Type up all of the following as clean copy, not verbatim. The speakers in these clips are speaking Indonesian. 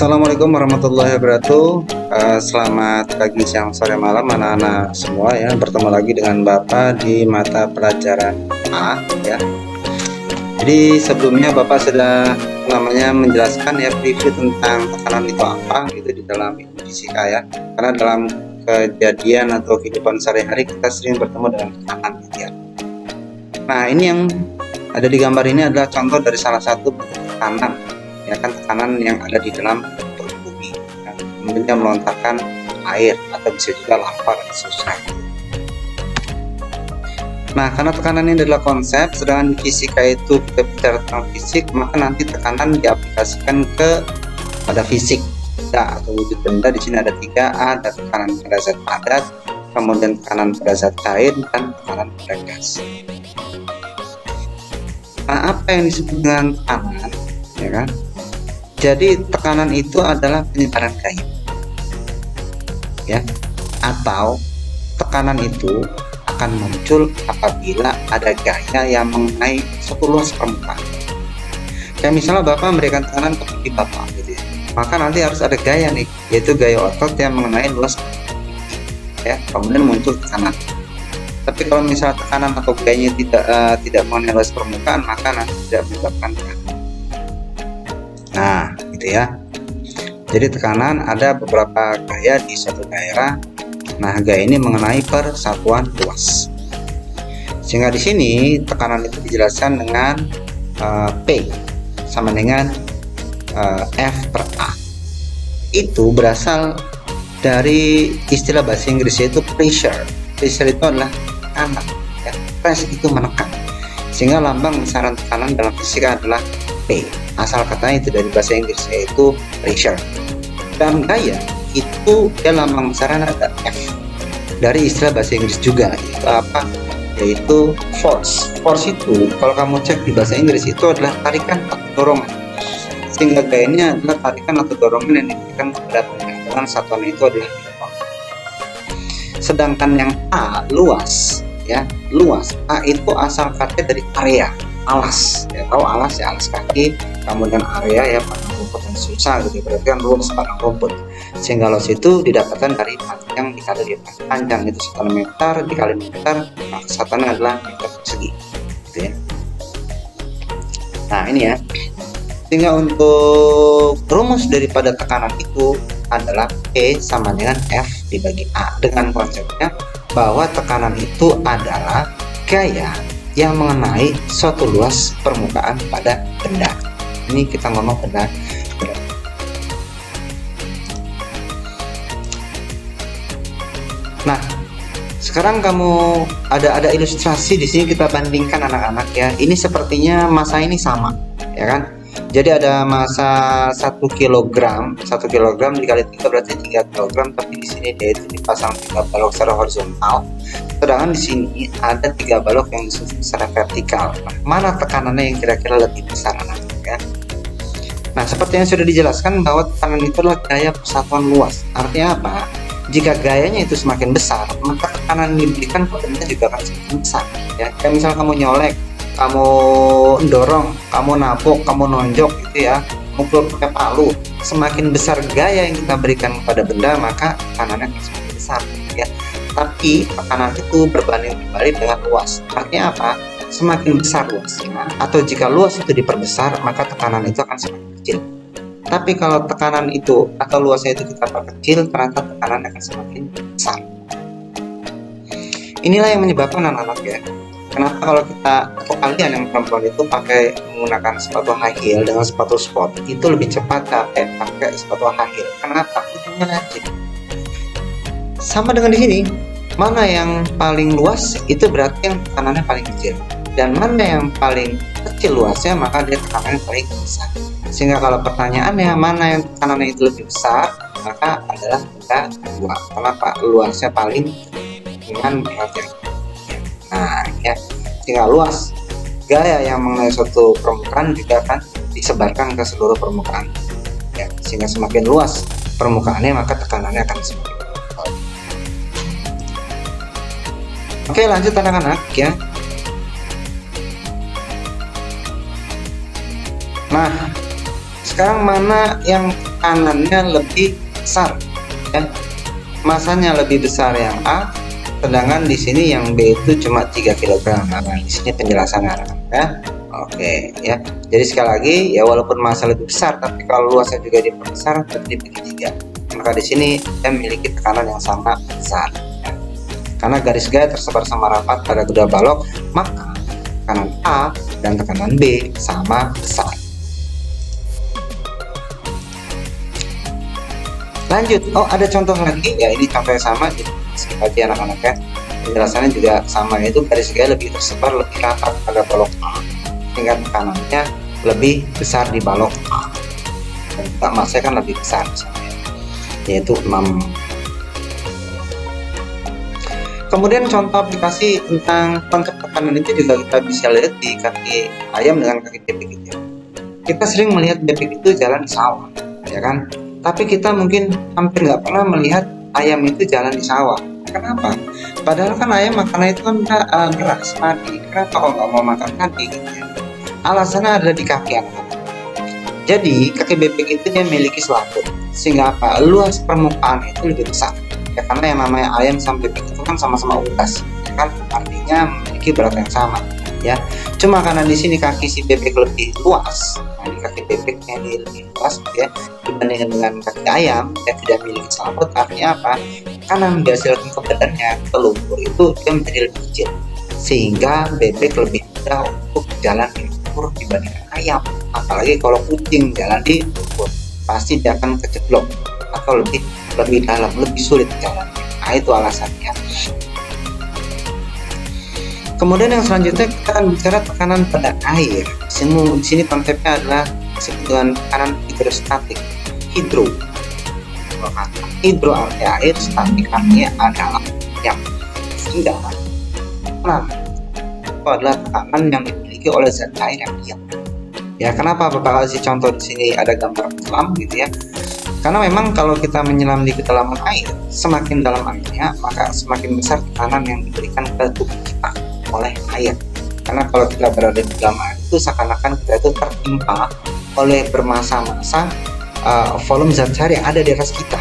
Assalamualaikum warahmatullahi wabarakatuh. Selamat pagi, siang, sore, malam anak-anak semua ya. Bertemu lagi dengan Bapak di mata pelajaran A ya. Jadi sebelumnya Bapak sudah menjelaskan ya preview tentang tekanan itu apa gitu di dalam fisika ya. Karena dalam kejadian atau kehidupan sehari-hari kita sering bertemu dengan tekanan ya. Nah, ini yang ada di gambar ini adalah contoh dari salah satu tekanan ya kan, tekanan yang ada di dalam perut bumi ya. Kemudian dia melontarkan air atau bisa juga lava dan seterusnya. Nah, karena tekanan ini adalah konsep, sedangkan di fisika itu kita bicara tentang fisik, maka nanti tekanan diaplikasikan pada fisik benda atau wujud benda. Di sini ada 3A, ada tekanan pada zat padat, kemudian tekanan pada zat cair, dan tekanan pada gas. Nah, apa yang disebut dengan tekanan ya kan? Jadi tekanan itu adalah penyebaran gaya ya, atau tekanan itu akan muncul apabila ada gaya yang mengenai suatu luas permukaan. Kayak misalnya Bapak memberikan tekanan ke pipi Bapak gitu ya, maka nanti harus ada gaya nih, yaitu gaya otot yang mengenai luas ya, kemudian muncul tekanan. Tapi kalau misalnya tekanan atau gayanya tidak mengenai luas permukaan, maka nanti tidak menyebabkan tekanan. Nah, gitu ya. Jadi tekanan ada beberapa gaya di suatu daerah. Nah, gaya ini mengenai persatuan luas. Sehingga di sini tekanan itu dijelaskan dengan P sama dengan F per A. Itu berasal dari istilah bahasa Inggris, yaitu pressure. Pressure itu adalah tekanan. Ya. Press itu menekan. Sehingga lambang besaran tekanan dalam fisika adalah P. Asal katanya itu dari bahasa Inggris, yaitu pressure. Dan gaya itu dia lambang besaran ada F, dari istilah bahasa Inggris juga, yaitu apa? Yaitu force. Force itu kalau kamu cek di bahasa Inggris itu adalah tarikan atau dorongan, sehingga gayanya adalah tarikan atau dorongan yang diberikan kepada benda dengan satuan itu adalah newton. Sedangkan yang A, luas ya, luas A itu asal katanya dari area, alas ya, tahu alas ya, alas kaki, kemudian area ya, padang rumput dan susah gitu, berarti kan luas padang rumput. Sehingga luas itu didapatkan dari panjang dikali panjang, itu 1 meter dikali meter, maka satuannya adalah meter persegi gitu ya. Nah, ini ya. Sehingga untuk rumus daripada tekanan itu adalah P sama dengan F dibagi A, dengan konsepnya bahwa tekanan itu adalah gaya yang mengenai suatu luas permukaan pada benda. Ini kita ngomong benda. Nah, sekarang kamu ada ilustrasi di sini, kita bandingkan anak-anak ya. Ini sepertinya massa ini sama, ya kan? Jadi ada massa 1 kg dikali 3 berarti 3 kg, tapi di sini dia itu dipasang 3 balok secara horizontal. Sedangkan di sini ada 3 balok yang disusun secara vertikal. Nah, mana tekanannya yang kira-kira lebih besar anak-anak ya? Nah, seperti yang sudah dijelaskan bahwa tekanan itu adalah gaya persatuan luas. Artinya apa? Jika gayanya itu semakin besar, maka tekanan yang diberikan ke benda juga akan semakin besar ya. Kayak misalnya kamu nyolek, kamu dorong, kamu napuk, kamu nonjok gitu ya, mukul pakai palu, semakin besar gaya yang kita berikan kepada benda, maka tekanannya akan semakin besar ya. Tapi tekanan itu berbanding terbalik dengan luas. Artinya apa? Semakin besar luasnya, atau jika luas itu diperbesar, maka tekanan itu akan semakin kecil. Tapi kalau tekanan itu atau luasnya itu kita perkecil, ternyata tekanan akan semakin besar. Inilah yang menyebabkan anak-anak ya, kenapa kalau kita atau kalian yang perempuan itu menggunakan sepatu high heel dengan sepatu sport itu lebih cepat capek pakai sepatu high heel. Kenapa? Ujungnya licin. Sama dengan di sini, mana yang paling luas itu berarti yang tekanannya paling kecil, dan mana yang paling kecil luasnya maka dia tekanannya paling besar. Sehingga kalau pertanyaannya mana yang tekanannya itu lebih besar, maka adalah benda dua. Kenapa? Luasnya paling dengan perhatian. Nah ya, sehingga luas gaya yang mengenai suatu permukaan juga akan disebarkan ke seluruh permukaan ya. Sehingga semakin luas permukaannya maka tekanannya akan semakin besar. Oke, lanjut anak-anak ya. Nah, sekarang mana yang tekanannya lebih besar ya, masanya lebih besar yang A, sedangkan di sini yang B itu cuma 3 kg. Nah, di sini penjelasan ya. Oke ya. Jadi sekali lagi ya, walaupun massa lebih besar, tapi kalau luasnya juga diperbesar berarti dibagi 3. Maka di sini dia memiliki tekanan yang sama besar. Ya. Karena garis gaya tersebar sama rapat pada kedua balok, maka tekanan A dan tekanan B sama besar. Lanjut, ada contoh lagi ya, ini contoh yang sama, jadi seperti anak-anak ya. Penjelasannya juga sama, yaitu garis gaya lebih tersebar lebih rapat pada balok A, sehingga tekanannya lebih besar di balok A, dan juga massa kan lebih besar misalnya, yaitu 6. Kemudian contoh aplikasi tentang konsep tekanan itu juga kita bisa lihat di kaki ayam dengan kaki bebek itu. Kita sering melihat bebek itu jalan di sawah, ya kan? Tapi kita mungkin hampir nggak pernah melihat ayam itu jalan di sawah. Kenapa? Padahal kan ayam makannya itu kan beras, padi. Kenapa kok nggak mau makan padi gitu ya? Alasannya ada di kaki anak-anak. Jadi kaki bebek itu dia memiliki selaput, sehingga apa? Luas permukaan itu lebih besar. Ya, karena yang namanya ayam sama bebek itu kan sama-sama unggas, ya kan? Artinya memiliki berat yang sama. Ya, cuma karena di sini kaki si bebek lebih luas, nah di kaki bebeknya ini lebih luas ya dibandingkan dengan kaki ayam yang tidak memiliki selaput. Artinya apa? Karena menghasilkan ke badannya, ke lumpur itu dia menjadi lebih kecil, sehingga bebek lebih mudah untuk jalan di lumpur dibandingkan ayam. Apalagi kalau kucing jalan di lumpur, pasti dia akan keceblok atau lebih dalam, lebih sulit jalan. Nah, itu alasannya. Kemudian yang selanjutnya kita akan bicara tekanan pada air. Di sini konsepnya adalah disebut tekanan hidrostatik. Hidro artinya air, statik artinya adalah yang, sehingga tekanan itu adalah tekanan yang dimiliki oleh zat air yang diam. Ya, kenapa Bapak kasih contoh di sini ada gambar selam gitu ya? Karena memang kalau kita menyelam di kedalaman air, semakin dalam airnya, maka semakin besar tekanan yang diberikan ke tubuh kita oleh air. Karena kalau kita berada di dalam air itu seakan-akan kita itu tertimpa oleh bermasa-masa volume zat cair yang ada di atas kita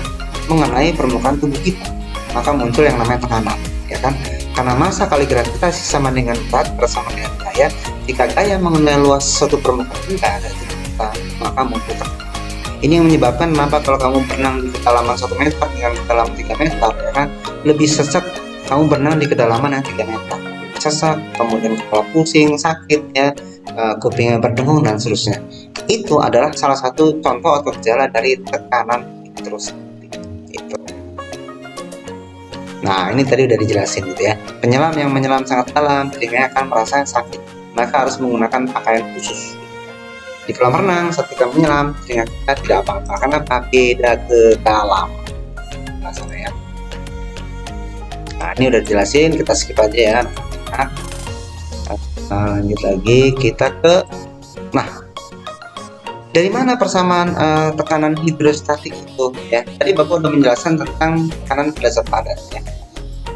mengenai permukaan tubuh kita, maka muncul yang namanya tekanan, ya kan? Karena massa kali gravitasi sama dengan berat bersama dengan gaya. Jika gaya mengenai luas suatu permukaan benda ada di tubuh kita, maka muncul tekanan. Ini yang menyebabkan kenapa kalau kamu berenang di kedalaman 1 meter dengan kedalaman 3 meter, ya kan, lebih sesak kamu berenang di kedalaman yang 3 meter. Sesak, kemudian kepala pusing, sakit ya, kupingnya berdengung dan seterusnya. Itu adalah salah satu contoh atau gejala dari tekanan hidrostatik itu. Nah, ini tadi udah dijelasin gitu ya. Penyelam yang menyelam sangat dalam, telinganya akan merasa sakit, maka harus menggunakan pakaian khusus. Di kolam renang saat kita menyelam, telinga kita tidak apa-apa karena beda ke dalam rasanya ya. Nah, ini udah dijelasin, kita skip aja ya. Lanjut lagi kita ke, dari mana persamaan tekanan hidrostatik itu ya? Tadi Bapak udah menjelaskan tentang tekanan pada zat padat ya,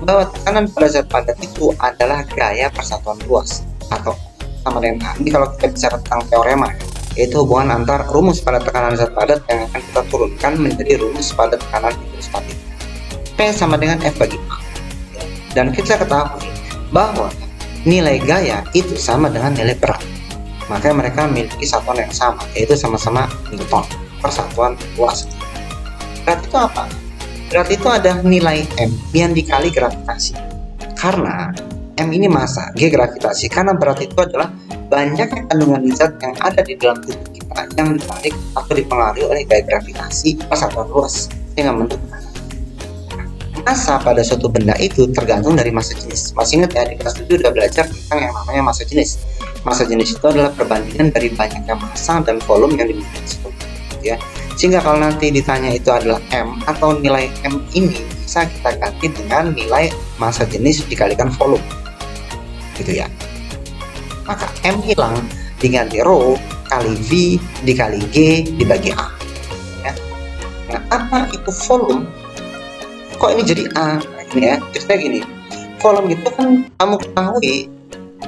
bahwa tekanan pada zat padat itu adalah gaya persatuan luas atau sama dengan ini kalau kita bicara tentang teorema ya, yaitu hubungan antar rumus pada tekanan zat padat yang akan kita turunkan menjadi rumus pada tekanan hidrostatik. P sama dengan F bagi A. Dan kita ketahui bahwa nilai gaya itu sama dengan nilai berat. Maka mereka memiliki satuan yang sama, yaitu sama-sama Newton, persatuan luas. Berat itu apa? Berat itu ada nilai M yang dikali gravitasi. Karena M ini massa, G gravitasi. Karena berat itu adalah banyaknya kandungan zat yang ada di dalam tubuh kita yang ditarik atau dipengaruhi oleh gaya gravitasi persatuan luas sehingga membentuk massa pada suatu benda itu tergantung dari massa jenis. Masih ingat ya, di kelas 7 udah belajar tentang yang namanya massa jenis. Massa jenis itu adalah perbandingan dari banyaknya massa dan volume yang dimiliki suatu benda ya. Sehingga kalau nanti ditanya itu adalah M atau nilai M ini bisa kita ganti dengan nilai massa jenis dikalikan volume gitu ya. Maka M hilang diganti rho kali V dikali G dibagi A ya. Nah, apa itu volume? Kok ini jadi A? Nah, ini ya, ceritanya gini, volume itu kan kamu ketahui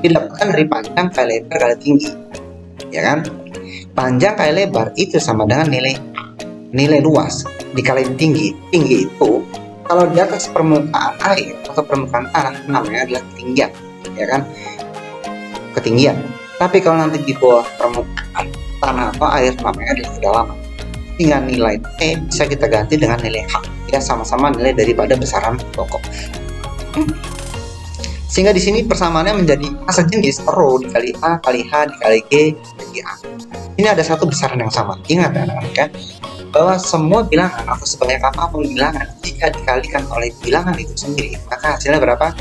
didapatkan dari panjang kali lebar kali tinggi, ya kan? Panjang kali lebar itu sama dengan nilai A. nilai luas dikaliin tinggi itu kalau di atas permukaan air atau permukaan tanah namanya adalah ketinggian, ya kan, ketinggian. Tapi kalau nanti di bawah permukaan tanah atau air namanya adalah kedalaman. Sehingga nilai T bisa kita ganti dengan nilai H, ya sama-sama nilai daripada besaran pokok. Sehingga di sini persamaannya menjadi A sejenis rho dikali A kali H dikali G dikali A. Ini ada satu besaran yang sama. Ingat anak-anak ya, bahwa semua bilangan atau sebanyak apapun bilangan jika dikalikan oleh bilangan itu sendiri maka hasilnya berapa?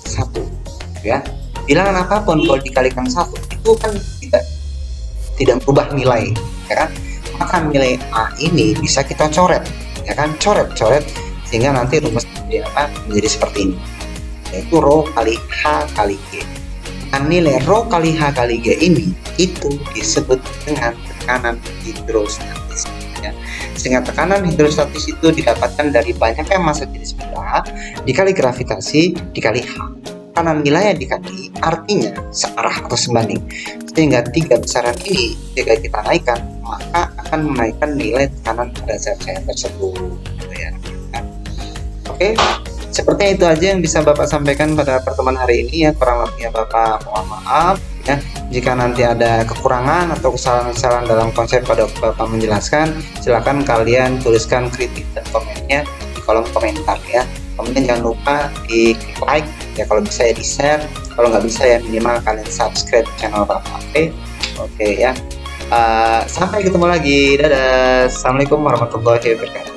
1, ya. Bilangan apapun kalau dikalikan 1 itu kan tidak berubah nilai, ya kan. Maka nilai A ini bisa kita coret, ya kan, coret sehingga nanti rumus menjadi seperti ini, yaitu rho kali H kali G. Nah, nilai rho kali H kali G ini itu disebut dengan tekanan hidrostatis, ya. Sehingga tekanan hidrostatis itu didapatkan dari banyaknya massa jenis benda dikali gravitasi dikali H. Tekanan nilainya dikali artinya searah atau sebanding, sehingga 3 besaran ini jika kita naikkan maka akan menaikkan nilai tekanan pada zat cair tersebut, ya. Oke, sepertinya itu aja yang bisa Bapak sampaikan pada pertemuan hari ini, ya. Kurang lebihnya Bapak mohon maaf, ya. Jika nanti ada kekurangan atau kesalahan-kesalahan dalam konsep pada Bapak menjelaskan, silakan kalian tuliskan kritik dan komennya di kolom komentar, ya. Kemudian jangan lupa di like, ya, kalau bisa ya di share, kalau nggak bisa ya minimal kalian subscribe channel Bapak. Oke, ya. Sampai ketemu lagi, dadah. Assalamualaikum warahmatullahi wabarakatuh.